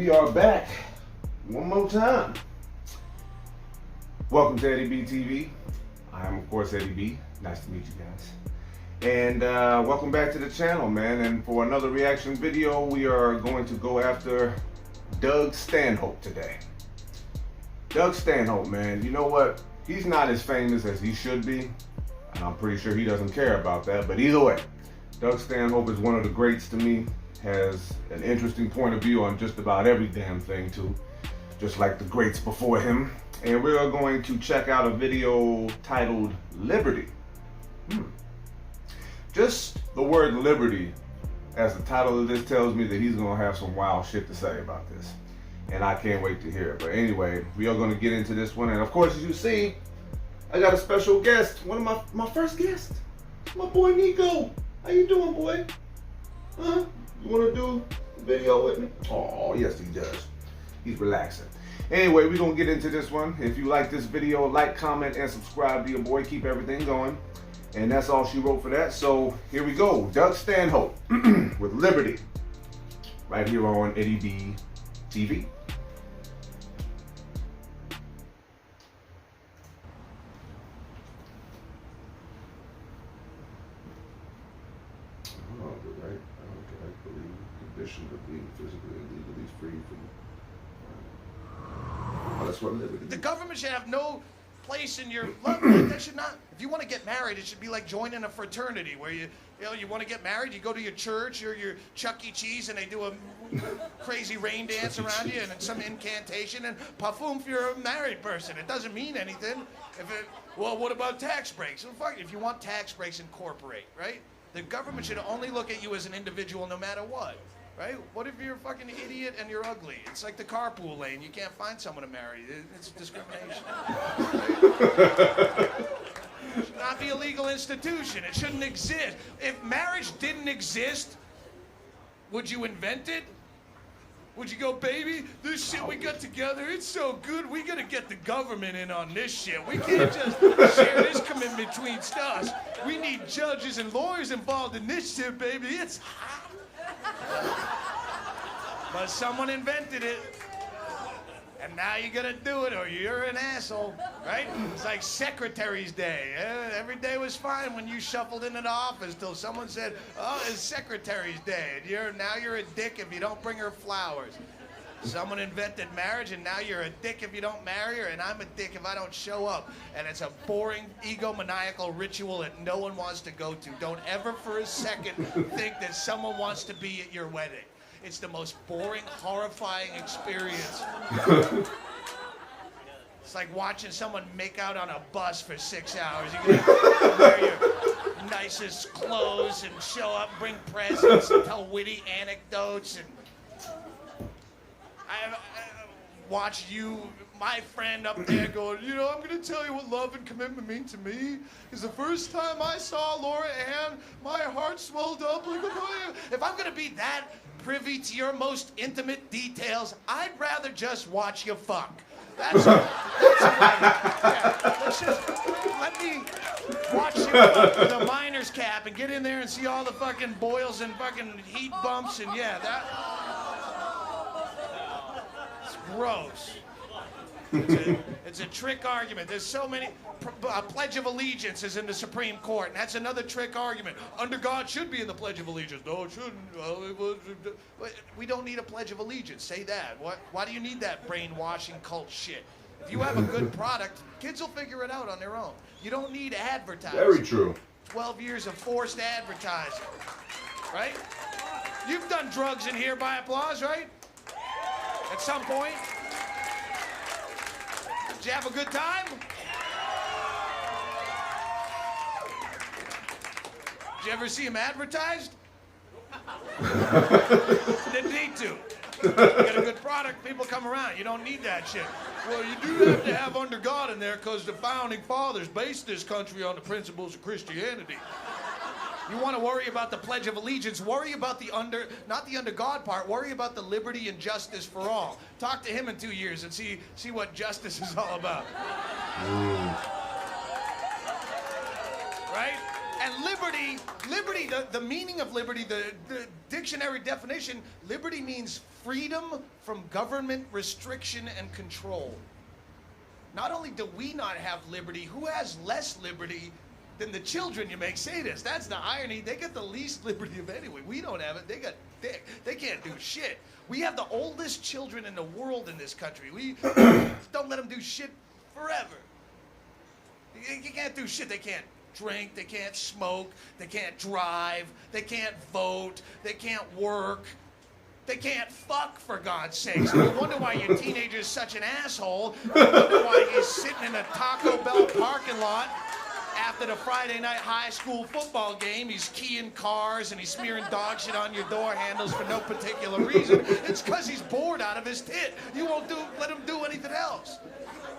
we are back one more time. Welcome to Eddie B TV. I am, of course, Eddie B. Nice to meet you guys. And welcome back to the channel, man. And for another reaction video, we are going to go after Doug Stanhope today. Doug Stanhope, man, you know what? He's not as famous as he should be. And I'm pretty sure he doesn't care about that. But either way, Doug Stanhope is one of the greats to me. Has an interesting point of view on just about every damn thing too, just like the greats before him. And we are going to check out a video titled Liberty. Just the word liberty as the title of this tells me that he's gonna have some wild shit to say about this, and I can't wait to hear it. But anyway, we are gonna get into this one, and of course, as you see, I got a special guest, one of my first guests, my boy Nico. How you doing, boy? Huh? You wanna do a video with me? Oh, yes he does. He's relaxing. Anyway, we're gonna get into this one. If you like this video, like, comment, and subscribe to your boy. Keep everything going. And that's all she wrote for that. So here we go. Doug Stanhope with Liberty. Right here on Eddie B TV. Of being physically and legally free from that's what liberty. The government should have no place in your life. That should not. If you want to get married, it should be like joining a fraternity where you want to get married, you go to your church or your Chuck E. Cheese and they do a crazy rain dance around you and then some incantation and pafoof, you're a married person. It doesn't mean anything. Well, what about tax breaks? Well, fuck, if you want tax breaks, incorporate, right? The government should only look at you as an individual no matter what. Right? What if you're a fucking idiot and you're ugly? It's like the carpool lane. You can't find someone to marry. It's discrimination. It should not be a legal institution. It shouldn't exist. If marriage didn't exist, would you invent it? Would you go, baby, this shit we got together, it's so good, we gotta get the government in on this shit. We can't just share this commitment between us. We need judges and lawyers involved in this shit, baby. It's hot. But someone invented it, and now you gotta do it or you're an asshole, right? It's like Secretary's Day. Every day was fine when you shuffled into the office till someone said, oh, it's Secretary's Day, and now you're a dick if you don't bring her flowers. Someone invented marriage, and now you're a dick if you don't marry her, and I'm a dick if I don't show up. And it's a boring, egomaniacal ritual that no one wants to go to. Don't ever for a second think that someone wants to be at your wedding. It's the most boring, horrifying experience. It's like watching someone make out on a bus for 6 hours. You gotta wear your nicest clothes and show up, bring presents, and tell witty anecdotes, and I watched you, my friend up there going, you know, I'm going to tell you what love and commitment mean to me. Is the first time I saw Laura Ann, my heart swelled up like a fire. If I'm going to be that privy to your most intimate details, I'd rather just watch you fuck. That's what let's just, let me watch you fuck with a miner's cap and get in there and see all the fucking boils and fucking heat bumps and yeah, that... Gross. It's a trick argument. There's so many. Pledge of Allegiance is in the Supreme Court, and that's another trick argument. Under God should be in the Pledge of Allegiance. No, it shouldn't. We don't need a Pledge of Allegiance. Say that. Why do you need that brainwashing cult shit? If you have a good product, kids will figure it out on their own. You don't need advertising. Very true. 12 years of forced advertising, right? You've done drugs in here by applause, right? At some point? Did you have a good time? Did you ever see him advertised? Didn't need to. You got a good product, people come around. You don't need that shit. Well, you do have to have under God in there because the founding fathers based this country on the principles of Christianity. You want to worry about the Pledge of Allegiance, worry about not the under God part, worry about the liberty and justice for all. Talk to him in 2 years and see what justice is all about. Right? And And liberty, the meaning of liberty, the dictionary definition, liberty means freedom from government restriction and control. Not only do we not have liberty, who has less liberty than the children you make say this? That's the irony. They get the least liberty of anyone. We don't have it. They got thick. They can't do shit. We have the oldest children in the world in this country. We don't let them do shit forever. You can't do shit. They can't drink. They can't smoke. They can't drive. They can't vote. They can't work. They can't fuck, for God's sakes. No wonder why your teenager's such an asshole. No wonder why he's sitting in a Taco Bell parking lot after the Friday night high school football game. He's keying cars and he's smearing dog shit on your door handles for no particular reason. It's because he's bored out of his tit. You won't let him do anything else.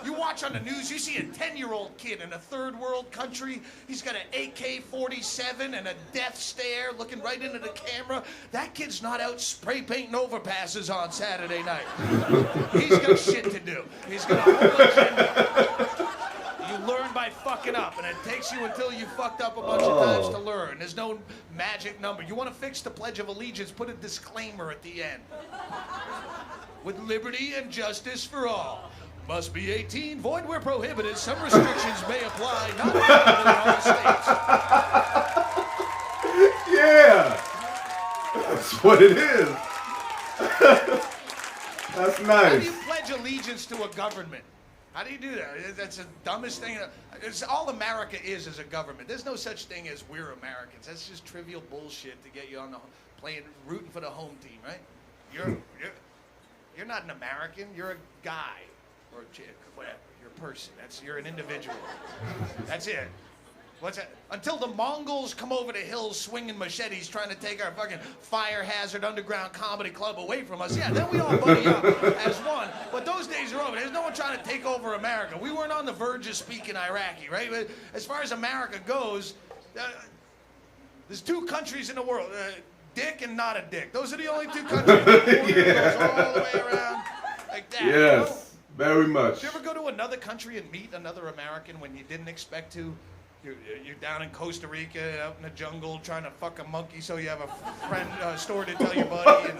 You watch on the news, you see a 10-year-old kid in a third world country. He's got an AK-47 and a death stare looking right into the camera. That kid's not out spray painting overpasses on Saturday night. He's got shit to do. He's got a whole agenda. You learn by fucking up, and it takes you until you fucked up a bunch of times to learn. There's no magic number. You want to fix the Pledge of Allegiance, put a disclaimer at the end. With liberty and justice for all. Must be 18, void where prohibited. Some restrictions may apply, not applicable in all states. Yeah! That's what it is. That's nice. How do you pledge allegiance to a government? How do you do that? That's the dumbest thing. It's all America is a government. There's no such thing as we're Americans. That's just trivial bullshit to get you on the rooting for the home team, right? You're not an American. You're a guy. Or a chick, or whatever. You're a person. You're an individual. That's it. What's that? Until the Mongols come over the hills swinging machetes trying to take our fucking fire hazard underground comedy club away from us, yeah, then we all buddy up as one. But those days are over. There's no one trying to take over America. We weren't on the verge of speaking Iraqi, right? But as far as America goes, there's two countries in the world, dick and not a dick. Those are the only two countries. Yeah. Goes all the way around like that. Yes. You know? Very much. Did you ever go to another country and meet another American when you didn't expect to? You're down in Costa Rica, out in the jungle, trying to fuck a monkey so you have a friend story to tell your buddy,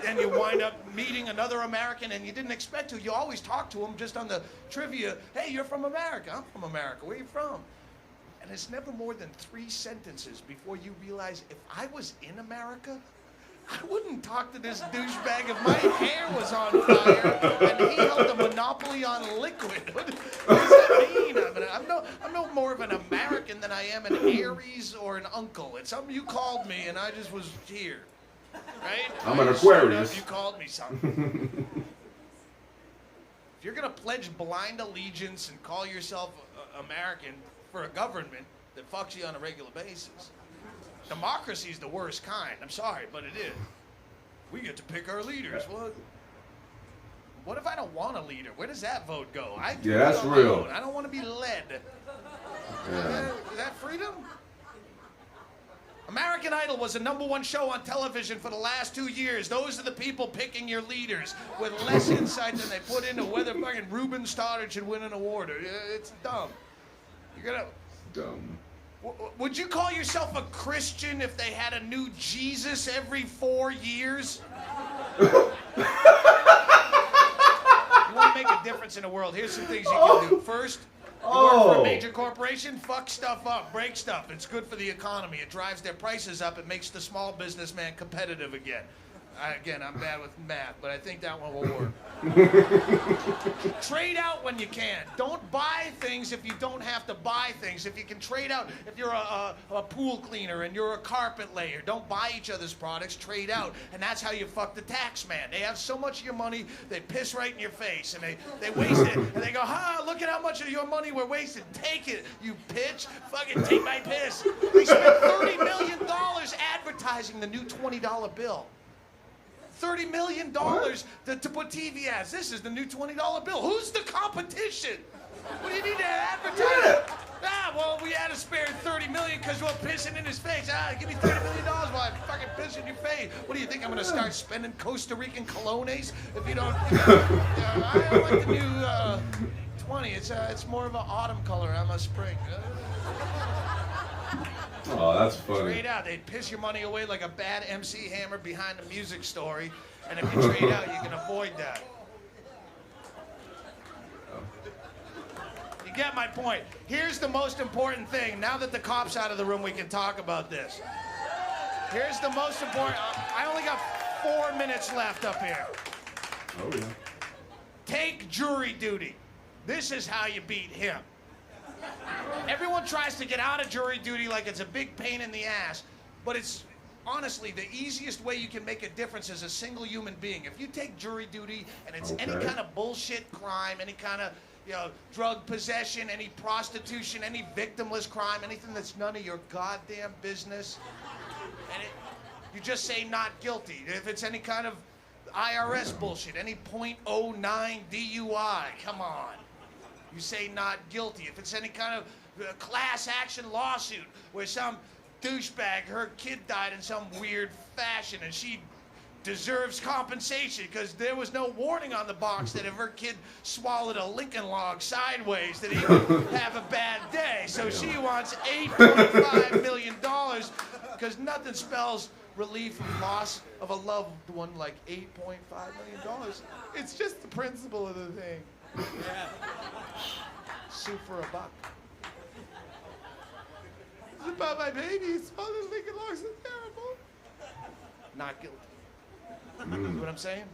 and you wind up meeting another American and you didn't expect to. You always talk to them just on the trivia. Hey, you're from America. I'm from America. Where are you from? And it's never more than 3 sentences before you realize if I was in America, I wouldn't talk to this douchebag if my hair was on fire and he held a monopoly on liquid. What does that mean? I'm no more of an American than I am an Aries or an uncle. It's something you called me and I just was here, right? I'm an Aquarius. You called me something. If you're gonna pledge blind allegiance and call yourself American for a government that fucks you on a regular basis. Democracy's the worst kind. I'm sorry, but it is. We get to pick our leaders. Well, what if I don't want a leader? Where does that vote go? Yeah, that's real. I don't want to be led. Yeah. Is that freedom? American Idol was the #1 show on television for the last 2 years. Those are the people picking your leaders with less insight than they put into whether fucking Ruben Stoddard should win an award. It's dumb. You're gonna... Dumb. Would you call yourself a Christian if they had a new Jesus every 4 years? You want to make a difference in the world, here's some things you can do. First, you work for a major corporation, fuck stuff up, break stuff. It's good for the economy. It drives their prices up. It makes the small businessman competitive again. Again, I'm bad with math, but I think that one will work. Trade out when you can. Don't buy things if you don't have to buy things. If you can trade out, if you're a pool cleaner and you're a carpet layer, don't buy each other's products, trade out. And that's how you fuck the tax man. They have so much of your money, they piss right in your face, and they waste it. And they go, look at how much of your money we're wasting. Take it, you bitch. Fucking take my piss. They spent $30 million advertising the new $20 bill. $30 million to put TV ads. This is the new $20 bill. Who's the competition? What do you need to advertise? Well, we had to spare $30 million because we're pissing in his face. Give me $30 million while I fucking piss in your face. What do you think? I'm going to start spending Costa Rican colones if you don't? I like the new 20. It's more of an autumn color. I'm a spring. Oh, that's funny. Trade out. They'd piss your money away like a bad MC Hammer behind a music story. And if you trade out, you can avoid that. You get my point. Here's the most important thing. Now that the cop's out of the room, we can talk about this. Here's the most important. I only got 4 minutes left up here. Oh, yeah. Take jury duty. This is how you beat him. Everyone tries to get out of jury duty like it's a big pain in the ass, but it's honestly the easiest way you can make a difference as a single human being. If you take jury duty and it's any kind of bullshit crime, any kind of drug possession, any prostitution, any victimless crime, anything that's none of your goddamn business, and you just say not guilty. If it's any kind of IRS bullshit, any .09 DUI, come on. You say not guilty. If it's any kind of class action lawsuit where some douchebag, her kid died in some weird fashion and she deserves compensation because there was no warning on the box that if her kid swallowed a Lincoln log sideways that he would have a bad day. So she wants $8.5 million because nothing spells relief from loss of a loved one like $8.5 million. It's just the principle of the thing. Yeah. Sue for a buck. It's about my baby. It's all the Lincoln logs are terrible. Not guilty. You know what I'm saying?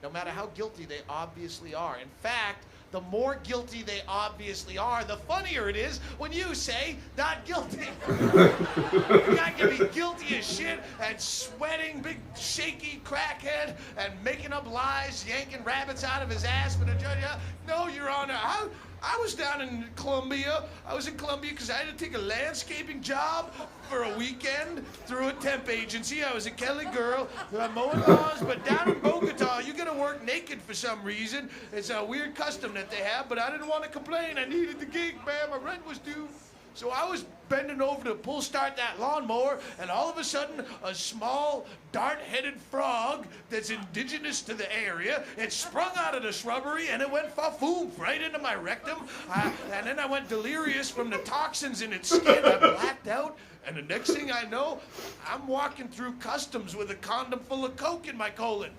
No matter how guilty they obviously are. In fact, the more guilty they obviously are, the funnier it is when you say not guilty. The guy can be guilty as shit and sweating, big shaky crackhead, and making up lies, yanking rabbits out of his ass for the judge. No, Your Honor, I was down in Colombia. I was in Colombia because I had to take a landscaping job for a weekend through a temp agency. I was a Kelly girl, mowing lawns, but down in Bogota, you gotta work naked for some reason. It's a weird custom that they have, but I didn't want to complain. I needed the gig, man. My rent was due. So I was bending over to pull start that lawnmower, and all of a sudden, a small, dart-headed frog that's indigenous to the area, it sprung out of the shrubbery, and it went fa-foom right into my rectum. And then I went delirious from the toxins in its skin. I blacked out, and the next thing I know, I'm walking through customs with a condom full of coke in my colon.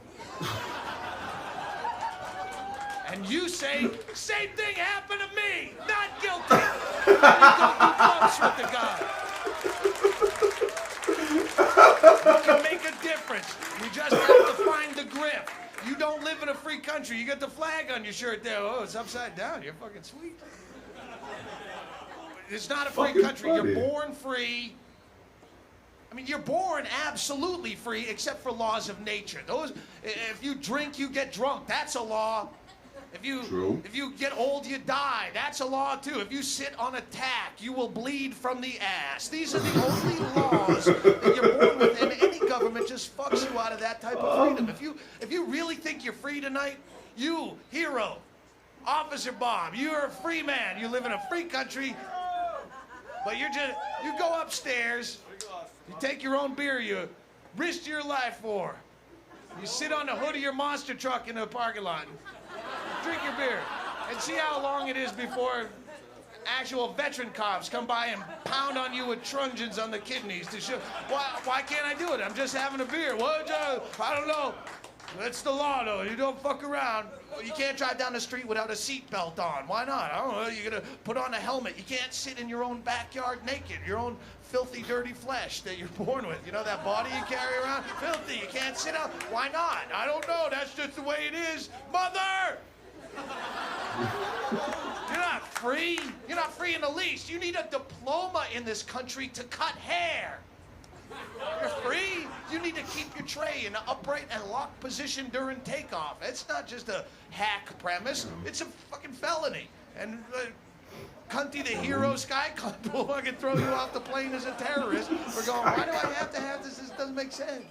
And you say, same thing happened to me, not guilty. You go bumps with the guy. You can make a difference. You just have to find the grip. You don't live in a free country. You got the flag on your shirt there. Oh, it's upside down. You're fucking sweet. It's not a free country. You're born free. I mean, you're born absolutely free except for laws of nature. Those, if you drink, you get drunk. That's a law. If you get old, you die. That's a law, too. If you sit on a tack, you will bleed from the ass. These are the only laws that you're born with, and any government just fucks you out of that type of freedom. If you really think you're free tonight, you, hero, Officer Bob, you're a free man. You live in a free country, but you go upstairs, you take your own beer you risk your life for. You sit on the hood of your monster truck in the parking lot. Drink your beer and see how long it is before actual veteran cops come by and pound on you with truncheons on the kidneys to show. Why can't I do it? I'm just having a beer. I don't know. That's the law, though. You don't fuck around. You can't drive down the street without a seatbelt on. Why not? I don't know. You're going to put on a helmet. You can't sit in your own backyard naked. Your own filthy, dirty flesh that you're born with. You know that body you carry around? Filthy. You can't sit out. Why not? I don't know. That's just the way it is. Mother! You're not free. You're not free in the least. You need a diploma in this country to cut hair. You're free. You need to keep your tray in an upright and locked position during takeoff. It's not just a hack premise. It's a fucking felony. And Cunty the hero, Sky Cunt will fucking throw you off the plane as a terrorist. We're going, why do I have to have this? This doesn't make sense.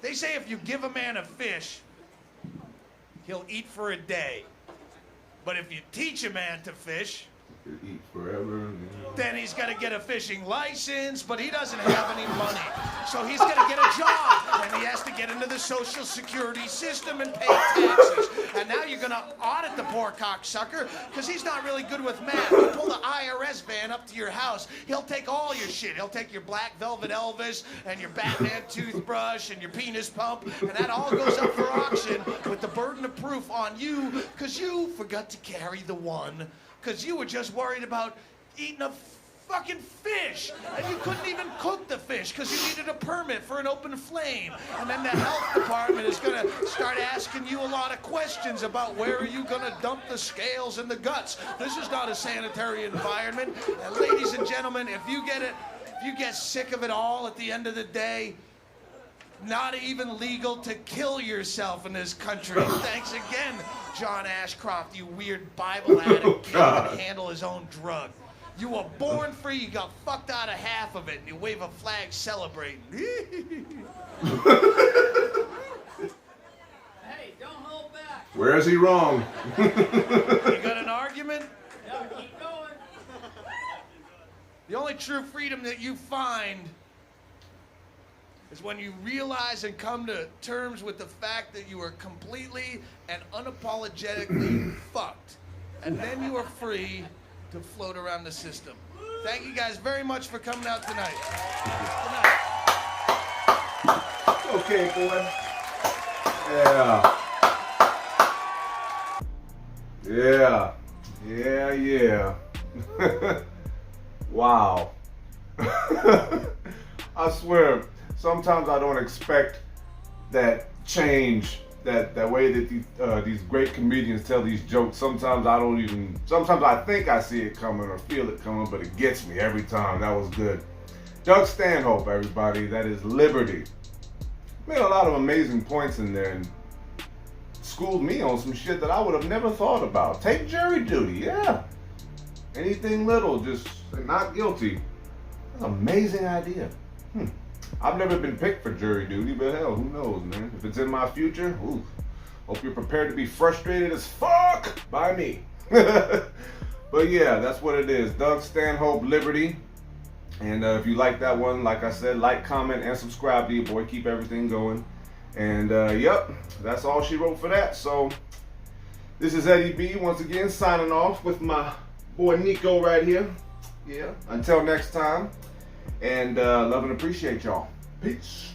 They say if you give a man a fish, he'll eat for a day. But if you teach a man to fish, he'll eat forever. Then he's got to get a fishing license, but he doesn't have any money. So he's going to get a job, and he has to get into the Social Security system and pay taxes. And now you're going to audit the poor cocksucker because he's not really good with math. You pull the IRS van up to your house, he'll take all your shit. He'll take your Black Velvet Elvis and your Batman toothbrush and your penis pump, and that all goes up for auction with the burden of proof on you because you forgot to carry the one because you were just worried about eating a fucking fish, and you couldn't even cook the fish because you needed a permit for an open flame. And then the health department is going to start asking you a lot of questions about where are you going to dump the scales and the guts. This is not a sanitary environment. And ladies and gentlemen, if you get sick of it all at the end of the day, not even legal to kill yourself in this country. Thanks again, John Ashcroft, you weird Bible addict can't even handle his own drug. You were born free, you got fucked out of half of it, and you wave a flag celebrating. Hey, don't hold back. Where is he wrong? You got an argument? No, keep going. The only true freedom that you find is when you realize and come to terms with the fact that you are completely and unapologetically fucked. And then you are free to float around the system. Thank you guys very much for coming out tonight. Good night. Okay, boy. Yeah. Yeah. Wow. I swear, sometimes I don't expect that change, that way that these great comedians tell these jokes. Sometimes I think I see it coming or feel it coming, but it gets me every time. That was good. Doug Stanhope, everybody. That is Liberty. Made a lot of amazing points in there and schooled me on some shit that I would have never thought about. Take jury duty, yeah. Anything little, just not guilty. That's an amazing idea. I've never been picked for jury duty, but hell, who knows, man? If it's in my future, ooh, hope you're prepared to be frustrated as fuck by me. But yeah, that's what it is. Doug Stanhope, Liberty. And if you like that one, like I said, like, comment, and subscribe to your boy. Keep everything going. And yep, that's all she wrote for that. So this is Eddie B once again signing off with my boy Nico right here. Yeah, until next time. And love and appreciate y'all. Peace.